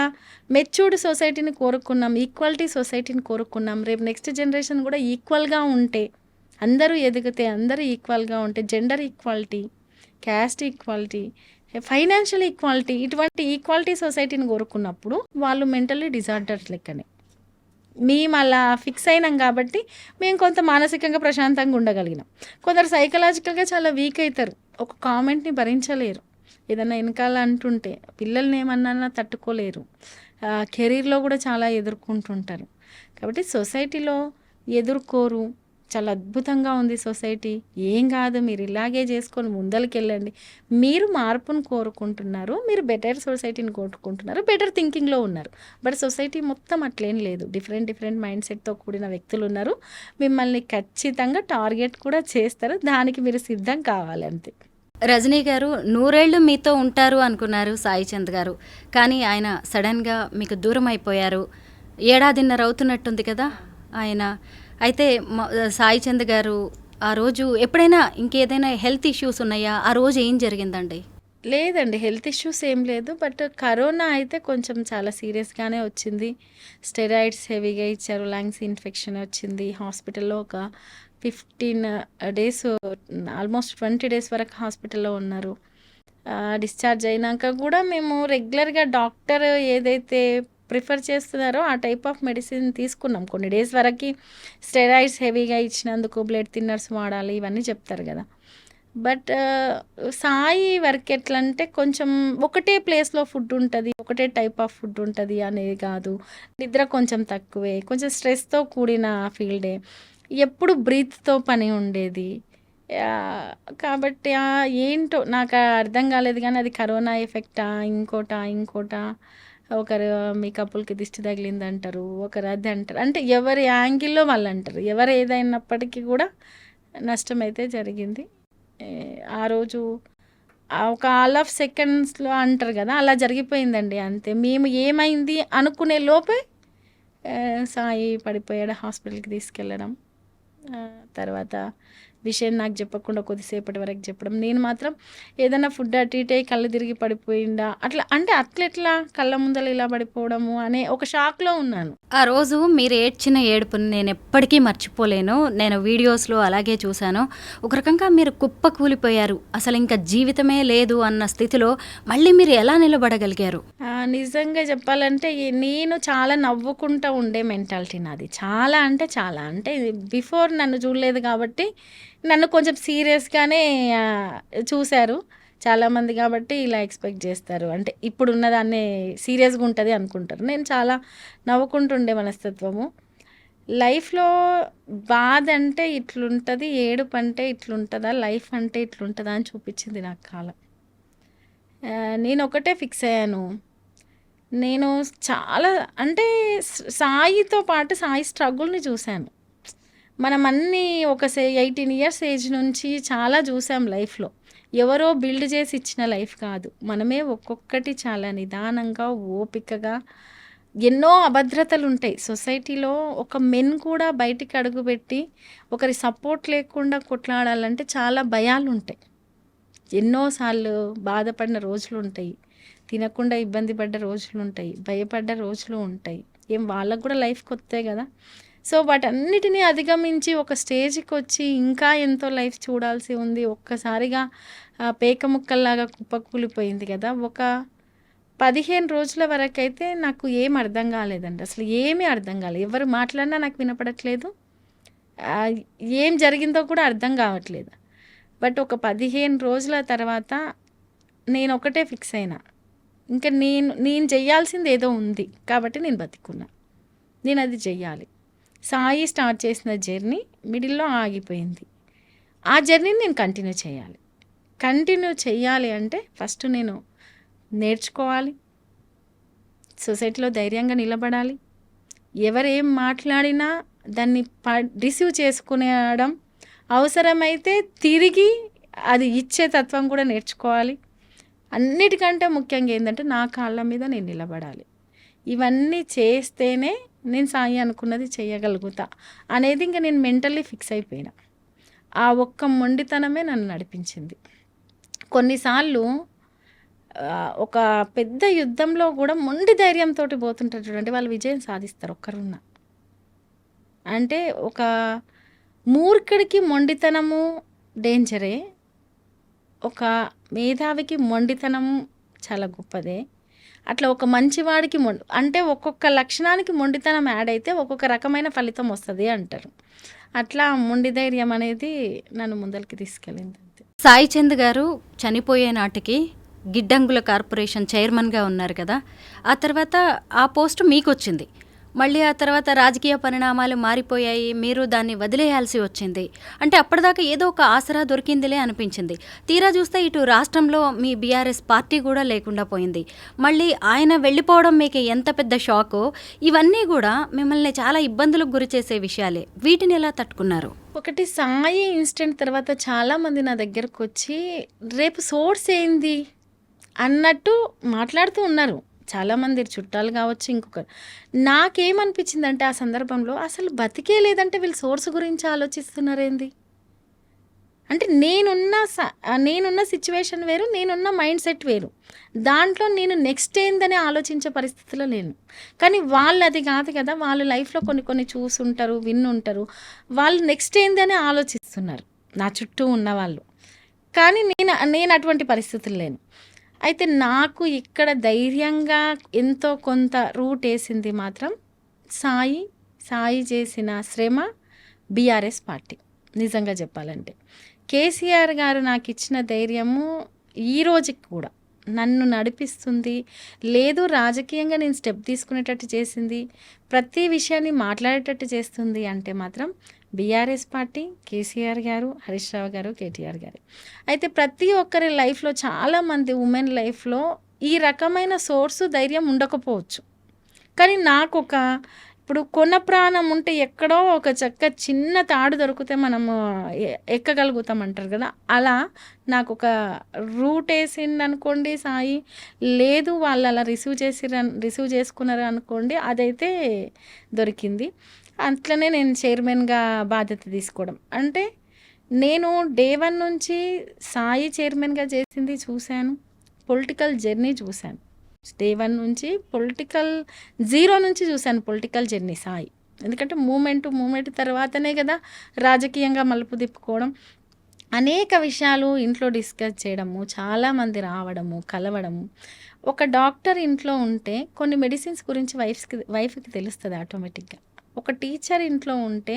మెచ్యూర్డ్ సొసైటీని కోరుకున్నాం, ఈక్వాలిటీ సొసైటీని కోరుకున్నాం. రేపు నెక్స్ట్ జనరేషన్ కూడా ఈక్వల్గా ఉంటే, అందరూ ఎదిగితే, అందరూ ఈక్వల్గా ఉంటే, gender equality, caste equality, financial equality, ఇటువంటి ఈక్వాలిటీ సొసైటీని కోరుకున్నప్పుడు వాళ్ళు మెంటల్లీ డిజార్డర్స్ లెక్కనే. మేము అలా ఫిక్స్ అయినాం కాబట్టి మేము కొంత మానసికంగా ప్రశాంతంగా ఉండగలిగినాం. కొందరు సైకలాజికల్గా చాలా వీక్ అవుతారు, ఒక కామెంట్ని భరించలేరు, ఏదన్నా వెనకాల అంటుంటే పిల్లల్ని ఏమన్నా తట్టుకోలేరు, కెరీర్లో కూడా చాలా ఎదుర్కొంటుంటారు. కాబట్టి సొసైటీలో ఎదుర్కోరు, చాలా అద్భుతంగా ఉంది సొసైటీ, ఏం కాదు మీరు ఇలాగే చేసుకొని ముందరికి వెళ్ళండి, మీరు మార్పును కోరుకుంటున్నారు, మీరు బెటర్ సొసైటీని కోరుకుంటున్నారు, బెటర్ థింకింగ్లో ఉన్నారు. బట్ సొసైటీ మొత్తం అట్లేం లేదు, డిఫరెంట్ మైండ్ సెట్తో కూడిన వ్యక్తులు ఉన్నారు. మిమ్మల్ని ఖచ్చితంగా టార్గెట్ కూడా చేస్తారు, దానికి మీరు సిద్ధం కావాలి అంతే. రజనీ గారు 100 ఏళ్ళు మీతో ఉంటారు అనుకున్నారు సాయి చంద్ గారు, కానీ ఆయన సడన్గా మీకు దూరం అయిపోయారు. 1.5 ఏళ్ళు అవుతున్నట్టుంది కదా ఆయన. అయితే సాయి చంద్ గారు ఆ రోజు ఎప్పుడైనా ఇంకేదైనా హెల్త్ ఇష్యూస్ ఉన్నాయా, ఆ రోజు ఏం జరిగిందండి? లేదండి, హెల్త్ ఇష్యూస్ ఏం లేదు. బట్ కరోనా అయితే కొంచెం చాలా సీరియస్గానే వచ్చింది. స్టెరాయిడ్స్ హెవీగా ఇచ్చారు, లంగ్స్ ఇన్ఫెక్షన్ వచ్చింది. హాస్పిటల్లో ఒక 15 డేస్, ఆల్మోస్ట్ 20 డేస్ వరకు హాస్పిటల్లో ఉన్నారు. డిశ్చార్జ్ అయినాక కూడా మేము రెగ్యులర్గా డాక్టర్ ఏదైతే ప్రిఫర్ చేస్తున్నారో ఆ టైప్ ఆఫ్ మెడిసిన్ తీసుకున్నాం. కొన్ని డేస్ వరకు స్టెరాయిడ్స్ హెవీగా ఇచ్చినందుకు బ్లడ్ థిన్నర్స్ వాడాలి, ఇవన్నీ చెప్తారు కదా. బట్ సాయి వర్క్ ఎట్లా అంటే కొంచెం ఒకటే ప్లేస్లో ఫుడ్ ఉంటుంది, ఒకటే టైప్ ఆఫ్ ఫుడ్ ఉంటుంది అనేది కాదు. నిద్ర కొంచెం తక్కువే, కొంచెం స్ట్రెస్తో కూడిన ఫీల్డే, ఎప్పుడు బ్రీత్తో పని ఉండేది. కాబట్టి ఏంటో నాకు అర్థం కాలేదు. కానీ అది కరోనా ఎఫెక్టా, ఇంకోటా, ఒకరు మీ కప్పులకి దిష్టి తగిలింది అంటారు, ఒకరు అది అంటారు. అంటే ఎవరి యాంగిల్లో వాళ్ళు అంటారు. ఎవరు ఏదైనప్పటికీ కూడా నష్టం అయితే జరిగింది. ఆ రోజు ఒక ఆల్ ఆఫ్ సెకండ్స్లో అంటారు కదా, అలా జరిగిపోయిందండి అంతే. మేము ఏమైంది అనుకునే లోపే సాయి పడిపోయాడు, హాస్పిటల్కి తీసుకెళ్ళడం. తర్వాత విషయం నాకు చెప్పకుండా కొద్దిసేపటి వరకు చెప్పడం. నేను మాత్రం ఏదైనా ఫుడ్ అటు ఇటే కళ్ళు తిరిగి పడిపోయిందా అట్లా, అంటే అట్లెట్లా కళ్ళ ముందర ఇలా పడిపోవడము అనే ఒక షాక్లో ఉన్నాను. ఆ రోజు మీరు ఏడ్చిన ఏడుపుని నేను ఎప్పటికీ మర్చిపోలేను. నేను వీడియోస్లో అలాగే చూశాను. ఒక రకంగా మీరు కుప్ప కూలిపోయారు, అసలు ఇంకా జీవితమే లేదు అన్న స్థితిలో మళ్ళీ మీరు ఎలా నిలబడగలిగారు? నిజంగా చెప్పాలంటే నేను చాలా నవ్వుకుంటూ ఉండే మెంటాలిటీ నాది. చాలా అంటే బిఫోర్ నన్ను చూడలేదు కాబట్టి నన్ను కొంచెం సీరియస్గానే చూశారు చాలామంది. కాబట్టి ఇలా ఎక్స్పెక్ట్ చేస్తారు, అంటే ఇప్పుడు ఉన్నదాన్ని సీరియస్గా ఉంటుంది అనుకుంటారు. నేను చాలా నవ్వుకుంటుండే మనస్తత్వము. లైఫ్లో బాధ అంటే ఇట్లుంటుంది, ఏడుపు అంటే ఇట్లుంటుందా, లైఫ్ అంటే ఇట్లుంటుందా అని చూపించింది నాకు కాలం. నేను ఒకటే ఫిక్స్ అయ్యాను, నేను చాలా అంటే సాయితో పాటు సాయి స్ట్రగుల్ని చూశాను. మనం అన్నీ ఒక 18 ఇయర్స్ ఏజ్ నుంచి చాలా చూసాం లైఫ్లో. ఎవరో బిల్డ్ చేసి ఇచ్చిన లైఫ్ కాదు, మనమే ఒక్కొక్కటి చాలా నిదానంగా ఓపికగా. ఎన్నో అభద్రతలు ఉంటాయి సొసైటీలో. ఒక మెన్ కూడా బయటికి అడుగుపెట్టి ఒకరి సపోర్ట్ లేకుండా కొట్లాడాలంటే చాలా భయాలు ఉంటాయి. ఎన్నోసార్లు బాధపడిన రోజులు ఉంటాయి, తినకుండా ఇబ్బంది పడ్డ రోజులు ఉంటాయి, భయపడ్డ రోజులు ఉంటాయి. ఏం వాళ్ళకు కూడా లైఫ్ కొత్తే కదా. సో వాటన్నిటినీ అధిగమించి ఒక స్టేజ్కి వచ్చి ఇంకా ఎంతో లైఫ్ చూడాల్సి ఉంది. ఒక్కసారిగా పేక ముక్కల్లాగా కుప్పకూలిపోయింది కదా. ఒక 15 రోజుల వరకు అయితే నాకు ఏం అర్థం కాలేదండి, అసలు ఏమీ అర్థం కాలేదు. ఎవరు మాట్లాడినా నాకు వినపడట్లేదు, ఏం జరిగిందో కూడా అర్థం కావట్లేదు. బట్ ఒక 15 రోజుల తర్వాత నేను ఒకటే ఫిక్స్ అయినా. ఇంకా నేను చెయ్యాల్సింది ఏదో ఉంది కాబట్టి నేను బతికున్నా. నేను అది చెయ్యాలి. సాయి స్టార్ట్ చేసిన జర్నీ మిడిల్‌లో ఆగిపోయింది. ఆ జర్నీని నేను కంటిన్యూ చేయాలి. కంటిన్యూ చెయ్యాలి అంటే ఫస్ట్ నేను నేర్చుకోవాలి. సొసైటీలో ధైర్యంగా నిలబడాలి. ఎవరేం మాట్లాడినా దాన్ని రిసీవ్ చేసుకునేయడం, అవసరమైతే తిరిగి అది ఇచ్చే తత్వం కూడా నేర్చుకోవాలి. అన్నిటికంటే ముఖ్యంగా ఏందంటే నా కాళ్ళ మీద నేను నిలబడాలి. ఇవన్నీ చేస్తేనే నేను సాయి అనుకున్నది చేయగలుగుతా అనేది ఇంక నేను మెంటల్లీ ఫిక్స్ అయిపోయినా. ఆ ఒక్క మొండితనమే నన్ను నడిపించింది. కొన్నిసార్లు ఒక పెద్ద యుద్ధంలో కూడా మొండి ధైర్యంతోటి పోతుంటారు చూడండి, వాళ్ళు విజయం సాధిస్తారు ఒక్కరున్నా. అంటే ఒక మూర్ఖుడికి మొండితనము డేంజరే. ఒక మేధావికి మొండితనం చాలా గొప్పదే. అట్లా ఒక మంచివాడికి అంటే ఒక్కొక్క లక్షణానికి మొండితనం యాడ్ అయితే ఒక్కొక్క రకమైన ఫలితం వస్తుంది అంటారు. అట్లా మొండి ధైర్యం అనేది నన్ను ముందరికి తీసుకెళ్ళింది అంతే. సాయి చంద్ గారు చనిపోయే నాటికి గిడ్డంగుల కార్పొరేషన్ చైర్మన్గా ఉన్నారు కదా, ఆ తర్వాత ఆ పోస్టు మీకు వచ్చింది. మళ్ళీ ఆ తర్వాత రాజకీయ పరిణామాలు మారిపోయాయి, మీరు దాన్ని వదిలేయాల్సి వచ్చింది. అంటే అప్పటిదాకా ఏదో ఒక ఆసరా దొరికిందిలే అనిపించింది. తీరా చూస్తే ఇటు రాష్ట్రంలో మీ బీఆర్ఎస్ పార్టీ కూడా లేకుండా పోయింది. మళ్ళీ ఆయన వెళ్ళిపోవడం మీకు ఎంత పెద్ద షాకో, ఇవన్నీ కూడా మిమ్మల్ని చాలా ఇబ్బందులకు గురి చేసే విషయాలే. వీటిని ఎలా తట్టుకున్నారు? ఒకటి సాయి ఇన్సిడెంట్ తర్వాత చాలామంది నా దగ్గరకు వచ్చి రేపు సోర్స్ ఏంది అన్నట్టు మాట్లాడుతూ ఉన్నారు. చాలామంది చుట్టాలు కావచ్చు, ఇంకొకరు. నాకేమనిపించిందంటే ఆ సందర్భంలో అసలు బతికే లేదంటే వీళ్ళు సోర్స్ గురించి ఆలోచిస్తున్నారేంది? అంటే నేనున్న సిచ్యువేషన్ వేరు, నేనున్న మైండ్ సెట్ వేరు. దాంట్లో నేను నెక్స్ట్ ఏందని ఆలోచించే పరిస్థితిలో లేను. కానీ వాళ్ళు అది కాదు కదా, వాళ్ళు లైఫ్లో కొన్ని చూసుంటారు, విన్నుంటారు. వాళ్ళు నెక్స్ట్ ఏందని ఆలోచిస్తున్నారు నా చుట్టూ ఉన్నవాళ్ళు. కానీ నేను అటువంటి పరిస్థితులు లేను. అయితే నాకు ఇక్కడ ధైర్యంగా ఎంతో కొంత రూట్ వేసింది మాత్రం సాయి చేసిన శ్రమ, బీఆర్ఎస్ పార్టీ. నిజంగా చెప్పాలంటే కేసీఆర్ గారు నాకు ఇచ్చిన ధైర్యము ఈ రోజుకి కూడా నన్ను నడిపిస్తుంది. లేదు, రాజకీయంగా నేను స్టెప్ తీసుకునేటట్టు చేసింది, ప్రతి విషయాన్ని మాట్లాడేటట్టు చేస్తుంది అంటే మాత్రం బీఆర్ఎస్ పార్టీ, కేసీఆర్ గారు, హరీష్ రావు గారు, కేటీఆర్ గారు. అయితే ప్రతి ఒక్కరి లైఫ్లో, చాలామంది ఉమెన్ లైఫ్లో ఈ రకమైన సోర్సు ధైర్యం ఉండకపోవచ్చు. కానీ నాకు ఇప్పుడు కొన ప్రాణం ఉంటే ఎక్కడో ఒక చిన్న తాడు దొరికితే మనము ఎక్కగలుగుతాం అంటారు కదా, అలా నాకు ఒక రూట్ వేసింది అనుకోండి సాయి. లేదు, వాళ్ళు అలా రిసీవ్ చేసుకున్నారు అనుకోండి, అదైతే దొరికింది. అట్లనే నేను చైర్మన్గా బాధ్యత తీసుకోవడం అంటే, నేను డే 1 నుంచి సాయి చైర్మన్గా చేసింది చూశాను, పొలిటికల్ జర్నీ చూశాను. డే 1 నుంచి జీరో నుంచి చూశాను పొలిటికల్ జర్నీ సాయి. ఎందుకంటే మూమెంట్ తర్వాతనే కదా రాజకీయంగా మలుపు తిప్పుకోవడం. అనేక విషయాలు ఇంట్లో డిస్కస్ చేయడము, చాలామంది రావడము, కలవడము. ఒక డాక్టర్ ఇంట్లో ఉంటే కొన్ని మెడిసిన్స్ గురించి వైఫ్కి తెలుస్తుంది ఆటోమేటిక్గా. ఒక టీచర్ ఇంట్లో ఉంటే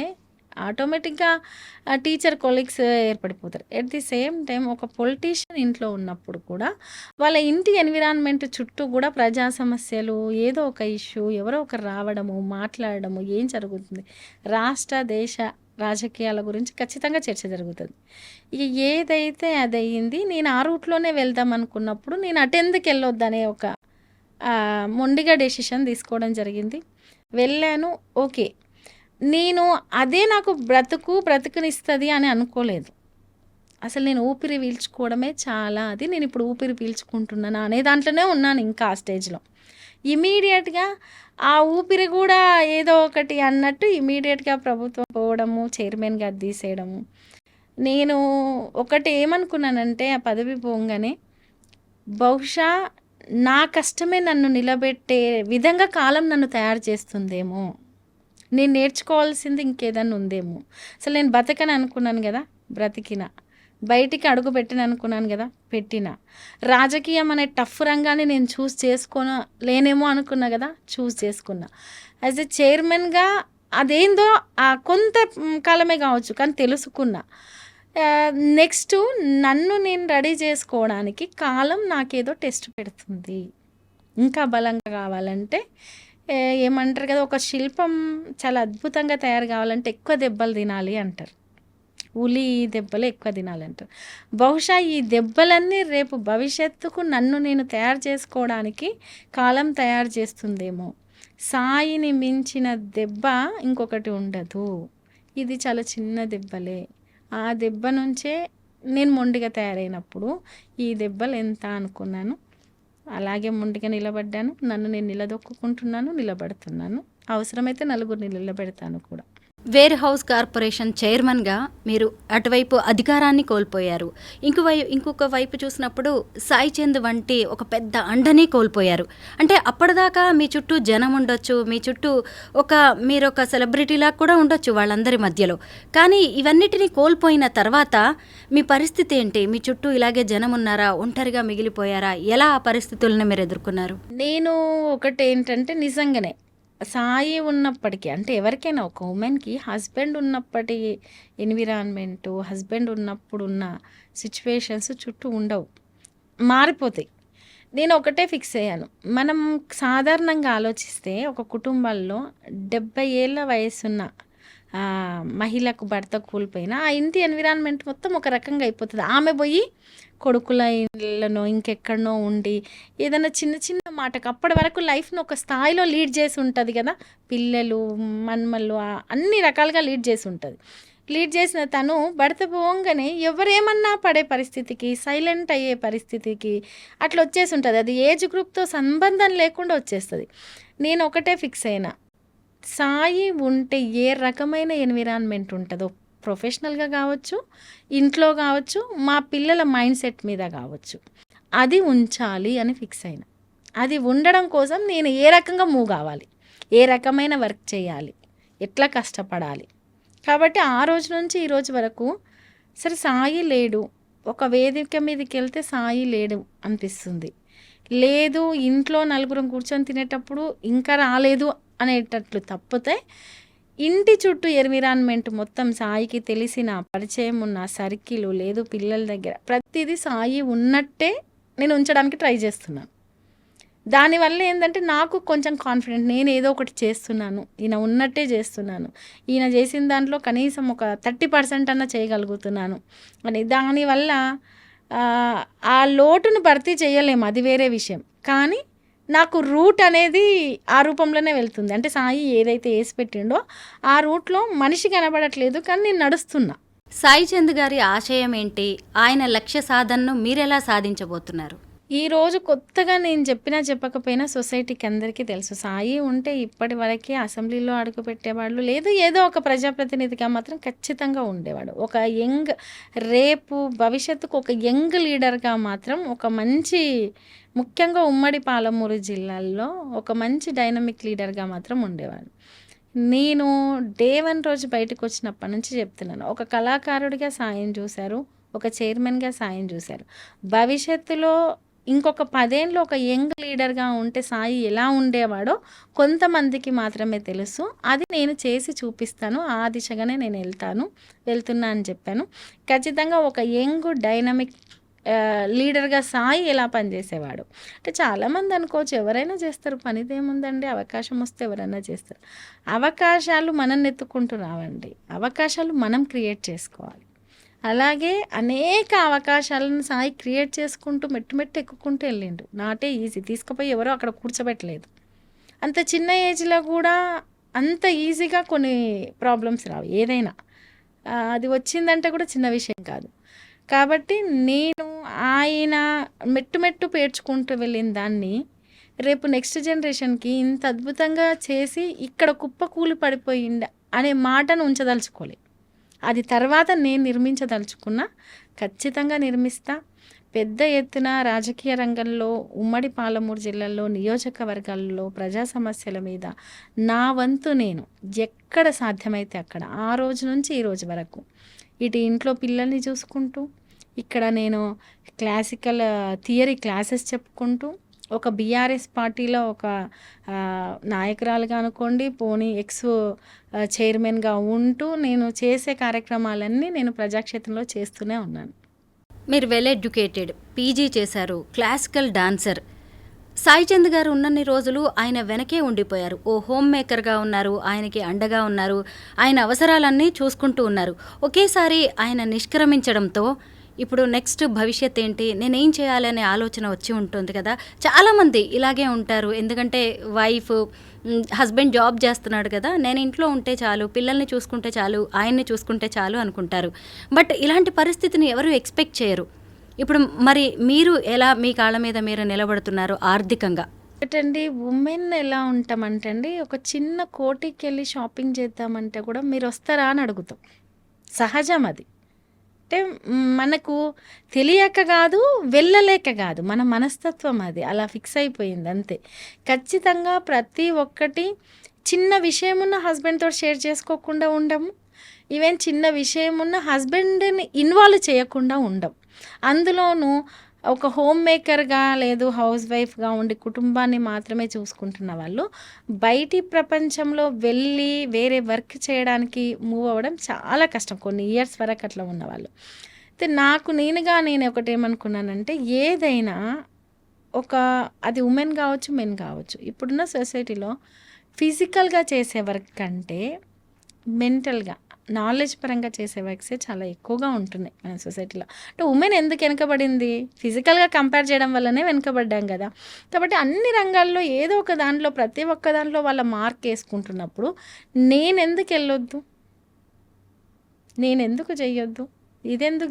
ఆటోమేటిక్గా టీచర్ కొలీగ్స్ ఏర్పడిపోతారు. ఎట్ ది సేమ్ టైం ఒక పొలిటీషియన్ ఇంట్లో ఉన్నప్పుడు కూడా వాళ్ళ ఇంటి ఎన్విరాన్మెంట్ చుట్టూ కూడా ప్రజా సమస్యలు, ఏదో ఒక ఇష్యూ, ఎవరో ఒకరు రావడము, మాట్లాడడము, ఏం జరుగుతుంది, రాష్ట్ర దేశ రాజకీయాల గురించి ఖచ్చితంగా చర్చ జరుగుతుంది. ఇక ఏదైతే అది అయ్యింది. నేను ఆ రూట్లోనే వెళ్దాం అనుకున్నప్పుడు నేను అటెందుకు వెళ్ళొద్దనే ఒక మొండిగా డెసిషన్ తీసుకోవడం జరిగింది. వెళ్ళాను. ఓకే, నేను అదే నాకు బ్రతుకునిస్తుంది అని అనుకోలేదు. అసలు నేను ఊపిరి పీల్చుకోవడమే చాలా నేను ఇప్పుడు ఊపిరి పీల్చుకుంటున్నాను అనే దాంట్లోనే ఉన్నాను. ఇంకా ఆ స్టేజ్లో ఇమీడియట్గా ఆ ఊపిరి కూడా ఏదో ఒకటి అన్నట్టు ఇమీడియట్గా ప్రభుత్వం పోవడము, చైర్మన్గా తీసేయడము. నేను ఒకటి ఏమనుకున్నానంటే, ఆ పదవి పోగానే బహుశా నా కష్టమే నన్ను నిలబెట్టే విధంగా కాలం నన్ను తయారు చేస్తుందేమో, నేను నేర్చుకోవాల్సింది ఇంకేదన్నా ఉందేమో. అసలు నేను బతకని అనుకున్నాను కదా, బ్రతికిన. బయటికి అడుగు పెట్టిన అనుకున్నాను కదా, పెట్టిన. రాజకీయం అనే టఫ్ రంగాన్ని నేను లేనేమో అనుకున్నా కదా, చేసుకున్నా. యాజ్ ఎ చైర్మన్గా అదేందో కొంత కాలమే కావచ్చు కానీ తెలుసుకున్నా. నెక్స్టు నన్ను నేను రెడీ చేసుకోవడానికి కాలం నాకేదో టెస్ట్ పెడుతుంది. ఇంకా బలంగా కావాలంటే ఏమంటారు కదా, ఒక శిల్పం చాలా అద్భుతంగా తయారు కావాలంటే ఎక్కువ దెబ్బలు తినాలి అంటారు. ఉలి దెబ్బలు ఎక్కువ తినాలంటారు. బహుశా ఈ దెబ్బలన్నీ రేపు భవిష్యత్తుకు నన్ను నేను తయారు చేసుకోవడానికి కాలం తయారు చేస్తుందేమో. సాయిని మించిన దెబ్బ ఇంకొకటి ఉండదు. ఇది చాలా చిన్న దెబ్బలే. ఆ దెబ్బ నుంచే నేను మొండిగా తయారైనప్పుడు ఈ దెబ్బలు ఎంత అనుకున్నాను. అలాగే మొండిగా నిలబడ్డాను. నన్ను నేను నిలదొక్కుంటున్నాను, నిలబడుతున్నాను. అవసరమైతే నలుగురిని నిలబెడతాను కూడా. వేర్ హౌస్ కార్పొరేషన్ చైర్మన్గా మీరు అటువైపు అధికారాన్ని కోల్పోయారు. ఇంకొక వైపు చూసినప్పుడు సాయి చంద్ వంటి ఒక పెద్ద అండని కోల్పోయారు. అంటే అప్పటిదాకా మీ చుట్టూ జనం ఉండొచ్చు, మీ చుట్టూ మీరు ఒక సెలబ్రిటీలా కూడా ఉండొచ్చు వాళ్ళందరి మధ్యలో. కానీ ఇవన్నిటిని కోల్పోయిన తర్వాత మీ పరిస్థితి ఏంటి? మీ చుట్టూ ఇలాగే జనం ఉన్నారా? ఒంటరిగా మిగిలిపోయారా? ఎలా ఆ పరిస్థితులను మీరు ఎదుర్కొన్నారు? నేను ఒకటేంటంటే నిజంగానే సాయి ఉన్నప్పటికీ, అంటే ఎవరికైనా ఒక ఉమెన్కి హస్బెండ్ ఉన్నప్పటి ఎన్విరాన్మెంటు, హస్బెండ్ ఉన్నప్పుడున్న సిచ్యువేషన్స్ చుట్టూ ఉండవు, మారిపోతాయి. నేను ఒకటే ఫిక్స్ అయ్యాను. మనం సాధారణంగా ఆలోచిస్తే ఒక కుటుంబాల్లో 70 ఏళ్ళ వయసున్న మహిళకు భర్త కోల్పోయినా ఆ ఇంటి ఎన్విరాన్మెంట్ మొత్తం ఒక రకంగా అయిపోతుంది. ఆమె పోయి కొడుకుల ఇళ్ళనో ఇంకెక్కడనో ఉండి ఏదైనా చిన్న చిన్న మాటకు అప్పటి వరకు లైఫ్ను ఒక స్థాయిలో లీడ్ చేసి ఉంటుంది కదా. పిల్లలు, మన్మళ్ళు అన్ని రకాలుగా లీడ్ చేసి ఉంటుంది. లీడ్ చేసిన తను భర్త పోగానే ఎవరేమన్నా పడే పరిస్థితికి, సైలెంట్ అయ్యే పరిస్థితికి అట్లా వచ్చేసి ఉంటుంది. అది ఏజ్ గ్రూప్తో సంబంధం లేకుండా వచ్చేస్తుంది. నేను ఒకటే ఫిక్స్ అయినా, సాయి ఉంటే ఏ రకమైన ఎన్విరాన్మెంట్ ఉంటుందో, ప్రొఫెషనల్గా కావచ్చు, ఇంట్లో కావచ్చు, మా పిల్లల మైండ్ సెట్ మీద కావచ్చు, అది ఉంచాలి అని ఫిక్స్ అయినా. అది ఉండడం కోసం నేను ఏ రకంగా మూవ్ కావాలి, ఏ రకమైన వర్క్ చేయాలి, ఎట్లా కష్టపడాలి. కాబట్టి ఆ రోజు నుంచి ఈ రోజు వరకు సరే సాయి లేడు, ఒక వేదిక మీదకి వెళ్తే సాయి లేడు అనిపిస్తుంది, లేదు ఇంట్లో నలుగురం కూర్చొని తినేటప్పుడు ఇంకా రాలేదు అనేటట్లు తప్పితే ఇంటి చుట్టూ ఎన్విరాన్మెంట్ మొత్తం సాయికి తెలిసిన, పరిచయం ఉన్న సర్కిల్, లేదు పిల్లల దగ్గర ప్రతిదీ సాయి ఉన్నట్టే నేను ఉంచడానికి ట్రై చేస్తున్నాను. దానివల్ల ఏంటంటే నాకు కొంచెం కాన్ఫిడెంట్, నేను ఏదో ఒకటి చేస్తున్నాను, ఈయన ఉన్నట్టే చేస్తున్నాను, ఈయన చేసిన దాంట్లో కనీసం ఒక 30% అన్న చేయగలుగుతున్నాను అని. దానివల్ల ఆ లోటును భర్తీ చేయలేము, అది వేరే విషయం. కానీ నాకు రూట్ అనేది ఆ రూపంలోనే వెళ్తుంది. అంటే సాయి ఏదైతే వేసి పెట్టిండో ఆ రూట్లో మనిషి కనబడట్లేదు, కానీ నేను నడుస్తున్నా. సాయి చంద్ గారి ఆశయం ఏంటి? ఆయన లక్ష్య సాధనను మీరెలా సాధించబోతున్నారు? ఈరోజు కొత్తగా నేను చెప్పకపోయినా సొసైటీకి అందరికీ తెలుసు, సాయి ఉంటే ఇప్పటి వరకే అసెంబ్లీలో అడుగు పెట్టేవాళ్ళు, లేదు ఏదో ఒక ప్రజాప్రతినిధిగా మాత్రం ఖచ్చితంగా ఉండేవాడు. ఒక యంగ్, రేపు భవిష్యత్తుకు ఒక యంగ్ లీడర్గా మాత్రం ఒక మంచి, ముఖ్యంగా ఉమ్మడి పాలమూరు జిల్లాల్లో ఒక మంచి డైనమిక్ లీడర్గా మాత్రం ఉండేవాడు. నేను డే 1 రోజు బయటకు వచ్చినప్పటి నుంచి చెప్తున్నాను, ఒక కళాకారుడిగా సాయం చూశారు, ఒక చైర్మన్గా సాయం చూశారు. భవిష్యత్తులో ఇంకొక 10 ఏళ్ళు ఒక యంగ్ లీడర్గా ఉంటే సాయి ఎలా ఉండేవాడో కొంతమందికి మాత్రమే తెలుసు. అది నేను చేసి చూపిస్తాను, ఆ దిశగానే నేను వెళ్తున్నా అని చెప్పాను. ఖచ్చితంగా ఒక యంగ్ డైనమిక్ లీడర్గా సాయి ఎలా పనిచేసేవాడు అంటే, చాలామంది అనుకోవచ్చు ఎవరైనా చేస్తారు, పనిదేముందండి, అవకాశం వస్తే ఎవరైనా చేస్తారు. అవకాశాలు మనం ఎత్తుకుంటూ రావండి, అవకాశాలు మనం క్రియేట్ చేసుకోవాలి. అలాగే అనేక అవకాశాలను సాయి క్రియేట్ చేసుకుంటూ మెట్టు ఎక్కుకుంటూ వెళ్ళిండు. నాటే ఈజీ, తీసుకుపోయి ఎవరో అక్కడ కూర్చోబెట్టలేదు. అంత చిన్న ఏజ్లో కూడా అంత ఈజీగా కొన్ని ప్రాబ్లమ్స్ రావు, ఏదైనా అది వచ్చిందంటే కూడా చిన్న విషయం కాదు. కాబట్టి నేను ఆయన మెట్టు పేర్చుకుంటూ వెళ్ళిన దాన్ని రేపు నెక్స్ట్ జనరేషన్కి ఇంత అద్భుతంగా చేసి ఇక్కడ కుప్పకూలి పడిపోయింది అనే మాటను ఉంచదలుచుకోలే. అది తర్వాత నేను నిర్మించదలుచుకున్నా, ఖచ్చితంగా నిర్మిస్తా. పెద్ద ఎత్తున రాజకీయ రంగంలో, ఉమ్మడి పాలమూరు జిల్లాలో, నియోజకవర్గాల్లో ప్రజా సమస్యల మీద నా వంతు నేను ఎక్కడ సాధ్యమైతే అక్కడ, ఆ రోజు నుంచి ఈ రోజు వరకు ఇటు ఇంట్లో పిల్లల్ని చూసుకుంటూ, ఇక్కడ నేను క్లాసికల్ థియరీ క్లాసెస్ చెప్పుకుంటూ, ఒక బీఆర్ఎస్ పార్టీలో ఒక నాయకురాలుగా అనుకోండి, పోనీ చైర్మన్గా ఉంటూ నేను చేసే కార్యక్రమాలన్నీ నేను ప్రజాక్షేత్రంలో చేస్తూనే ఉన్నాను. మీరు వెల్ ఎడ్యుకేటెడ్, పీజీ చేశారు, క్లాసికల్ డాన్సర్. సాయి చంద్ గారు ఉన్నన్ని రోజులు ఆయన వెనకే ఉండిపోయారు. ఓ హోమ్ మేకర్గా ఉన్నారు, ఆయనకి అండగా ఉన్నారు, ఆయన అవసరాలన్నీ చూసుకుంటూ ఉన్నారు. ఒకేసారి ఆయన నిష్క్రమించడంతో ఇప్పుడు నెక్స్ట్ భవిష్యత్ ఏంటి, నేనేం చేయాలనే ఆలోచన వచ్చి ఉంటుంది కదా. చాలామంది ఇలాగే ఉంటారు. ఎందుకంటే వైఫ్, హస్బెండ్ జాబ్ చేస్తున్నాడు కదా, నేను ఇంట్లో ఉంటే చాలు, పిల్లల్ని చూసుకుంటే చాలు, ఆయన్ని చూసుకుంటే చాలు అనుకుంటారు. బట్ ఇలాంటి పరిస్థితిని ఎవరు ఎక్స్పెక్ట్ చేయరు. ఇప్పుడు మరి మీరు ఎలా మీ కాళ్ళ మీద మీరు నిలబడుతున్నారు ఆర్థికంగా? ఒకటండి, ఉమెన్ ఎలా ఉంటామంటే అండి, ఒక చిన్న కోటికి వెళ్ళి షాపింగ్ చేద్దామంటే కూడా మీరు వస్తారా అని అడుగుతాం. సహజం అది. అంటే మనకు తెలియక కాదు, వెళ్ళలేక కాదు, మన మనస్తత్వం అది అలా ఫిక్స్ అయిపోయింది అంతే. ఖచ్చితంగా ప్రతి ఒక్కటి చిన్న విషయం ఉన్న హస్బెండ్తో షేర్ చేసుకోకుండా ఉండము. ఈవెన్ చిన్న విషయం ఉన్న హస్బెండ్ని ఇన్వాల్వ్ చేయకుండా ఉండం. అందులోనూ ఒక హోమ్ మేకర్గా లేదు హౌస్ వైఫ్గా ఉండి కుటుంబాన్ని మాత్రమే చూసుకుంటున్న వాళ్ళు బయటి ప్రపంచంలో వెళ్ళి వేరే వర్క్ చేయడానికి మూవ్ అవ్వడం చాలా కష్టం. కొన్ని ఇయర్స్ వరకు అట్లా ఉన్నవాళ్ళు. అయితే నేను ఒకటేమనుకున్నానంటే, ఏదైనా అది ఉమెన్ కావచ్చు, మెన్ కావచ్చు, ఇప్పుడున్న సొసైటీలో ఫిజికల్గా చేసే వర్క్ కంటే మెంటల్గా నాలెడ్జ్ పరంగా చేసే వర్క్సే చాలా ఎక్కువగా ఉంటున్నాయి మన సొసైటీలో. అంటే ఉమెన్ ఎందుకు వెనకబడింది? ఫిజికల్గా కంపేర్ చేయడం వల్లనే వెనకబడ్డాం కదా. కాబట్టి అన్ని రంగాల్లో ఏదో ఒక దాంట్లో, ప్రతి ఒక్క దాంట్లో వాళ్ళ మార్క్ వేసుకుంటున్నప్పుడు నేనెందుకు వెళ్ళొద్దు, నేనెందుకు చెయ్యొద్దు, ఇదెందుకు